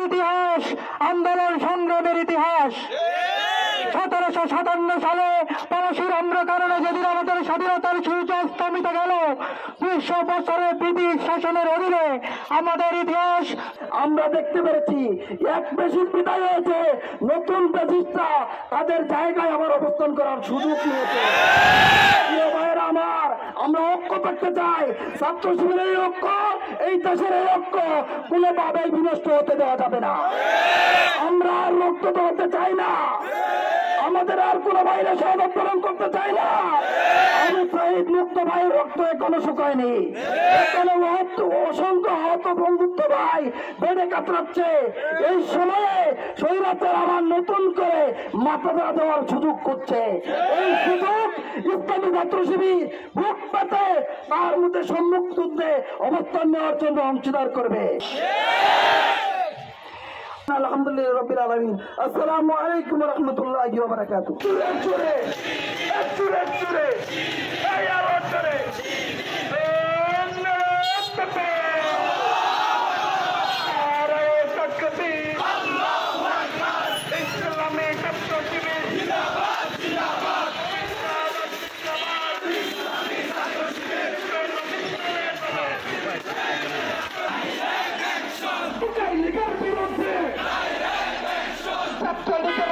ইতিহাস আন্দোলন সংগ্রামের ইতিহাস 1757 সালে পলাশীর কারণে যেদিন আমাদের স্বাধীনতার সূর্য স্তমিত গেল 200 বছরের ব্রিটিশ শাসনের অধীনে আমাদের ইতিহাস আমরা দেখতে পেরেছি। এক পেশির বিদায় হয়েছে, নতুন পেশিস্টরা তাদের জায়গায় আবার অবস্থান করার সুযোগ নিয়েছে। প্রিয় ভাইয়েরা আমার, আমরা ঐক্য করতে চাই। ছাত্র শিবিরের এই ঐক্য, এই দেশের এই ঐক্য কোনোভাবেই বিনষ্ট হতে দেওয়া যাবে না। আমরা আর রক্ত হতে চাই না, আমাদের আর কোন ভাইরা সহযোগ পালন করতে চাই না। আমি শহীদ মুক্ত ভাইয়ের রক্ত এখনো শুকায়নি, এখনো অসংখ্য হত বন্ধুত্ব ভাই বেড়ে কাতরাচ্ছে। এই সময়ে স্বৈরাচার আমার নতুন করে মাথা দেওয়ার সুযোগ করছে। এই সুযোগ ইসলামী ছাত্র শিবির বুক পেতে তার মধ্যে সম্মুখ যুদ্ধে অবস্থান নেওয়ার জন্য অংশীদার করবে। আলহামদুলিল্লাহ রাব্বিল আলামিন। আসসালামু আলাইকুম ওয়া রাহমাতুল্লাহি ওয়া বারাকাতুহু। ছাত্রলীগের